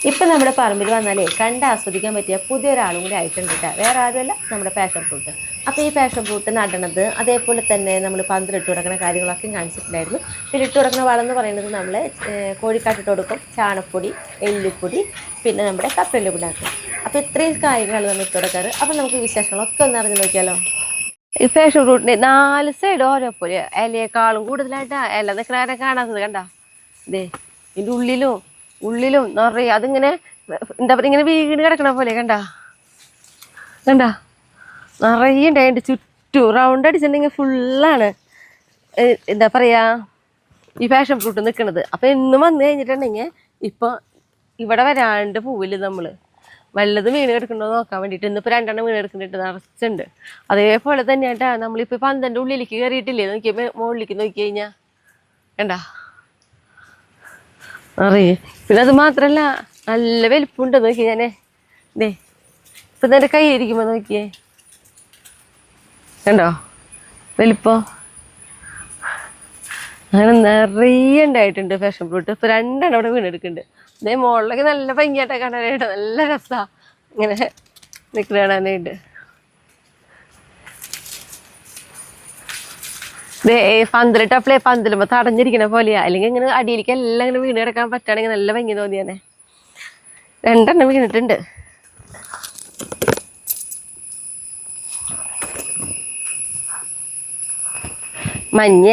ഇപ്പം നമ്മുടെ പറമ്പിൽ വന്നാലേ കണ്ട് ആസ്വദിക്കാൻ പറ്റിയ പുതിയൊരാളും കൂടി ആയിട്ടുണ്ട് കേട്ടോ. വേറെ ആരുമല്ല, നമ്മുടെ പാഷൻ ഫ്രൂട്ട്. അപ്പോൾ ഈ പാഷൻ ഫ്രൂട്ട് നടണത് അതേപോലെ തന്നെ നമ്മൾ പന്തലിട്ട് കൊടുക്കുന്ന കാര്യങ്ങളൊക്കെ കാണിച്ചിട്ടുണ്ടായിരുന്നു. ഇതിലിട്ട് കൊടുക്കുന്ന വളം എന്ന് പറയുന്നത് നമ്മൾ കോഴിക്കാട്ടിട്ട് കൊടുക്കും, ചാണപ്പൊടി, എല്ലുപ്പൊടി, പിന്നെ നമ്മുടെ കപ്പയെല്ലുപൊടി ആക്കും. അപ്പോൾ ഇത്രയും കാര്യങ്ങളാണ് നമ്മൾ ഇട്ട് കൊടുക്കാറ്. അപ്പോൾ നമുക്ക് വിശേഷങ്ങളൊക്കെ ഒന്ന് അറിഞ്ഞ് നോക്കിയാലോ. ഈ പാഷൻ ഫ്രൂട്ടിൻ്റെ 4 സൈഡ് ഓരോ പോലെ ഇലയേക്കാളും കൂടുതലായിട്ട് ഇല നിൽക്കുന്നവരെ കാണാത്തത് കണ്ട. ഇതേ ഇതിൻ്റെ ഉള്ളിലും നിറയെ അതിങ്ങനെ എന്താ പറയുക, ഇങ്ങനെ വീട് കിടക്കണ പോലെ കണ്ട നിറയെ ഉണ്ട്. അതിൻ്റെ ചുറ്റും റൗണ്ട് അടിച്ചിട്ടുണ്ടെങ്കിൽ ഫുള്ളാണ് എന്താ പറയുക ഈ പാഷൻ ഫ്രൂട്ട് നിൽക്കുന്നത്. അപ്പോൾ എന്നും വന്നു കഴിഞ്ഞിട്ടുണ്ടെങ്കിൽ ഇപ്പോൾ ഇവിടെ വരാണ്ട് പോവില്ല നമ്മൾ. വല്ലതും വീണ് കിടക്കണ്ടോ നോക്കാൻ വേണ്ടിയിട്ട് ഇന്നിപ്പോൾ 2 എണ്ണം വീണ് കിടക്കുന്നുണ്ട്, നിറച്ചുണ്ട്. അതേപോലെ തന്നെയാട്ടാ നമ്മളിപ്പോൾ പന്തൻ്റെ ഉള്ളിലേക്ക് കയറിയിട്ടില്ലേ, നോക്കിയപ്പോൾ മുകളിലേക്ക് നോക്കി കഴിഞ്ഞാൽ കണ്ടാ അറിയേ. പിന്നെ അത് മാത്രല്ല നല്ല വലിപ്പമുണ്ട്. നോക്കി ഞാനേ ദേ ഇപ്പം എൻ്റെ കയ്യിരിക്കുമ്പോൾ നോക്കിയേ കണ്ടോ വലിപ്പം. അങ്ങനെ നിറയെ ഉണ്ടായിട്ടുണ്ട് പാഷൻ ഫ്രൂട്ട്. ഇപ്പോൾ 2 എണ്ണം ഇവിടെ വീണെടുക്കുന്നുണ്ട്. അതേ മുകളിലൊക്കെ നല്ല ഭംഗിയായിട്ടൊക്കെ കാണാനായിട്ട് നല്ല രസമാണ് ഇങ്ങനെ നിൽക്കുന്ന കാണാനായിട്ട്. പന്തലിട്ടപ്പോഴേ പന്തലുമ്പോൾ തടഞ്ഞിരിക്കണ പോലെയാ. അല്ലെങ്കിൽ ഇങ്ങനെ അടിയിലേക്ക് എല്ലാം ഇങ്ങനെ വീണ് കിടക്കാൻ പറ്റുകയാണെങ്കിൽ നല്ല ഭംഗി തോന്നിയാനെ. 2 എണ്ണം വീണിട്ടുണ്ട്. മഞ്ഞ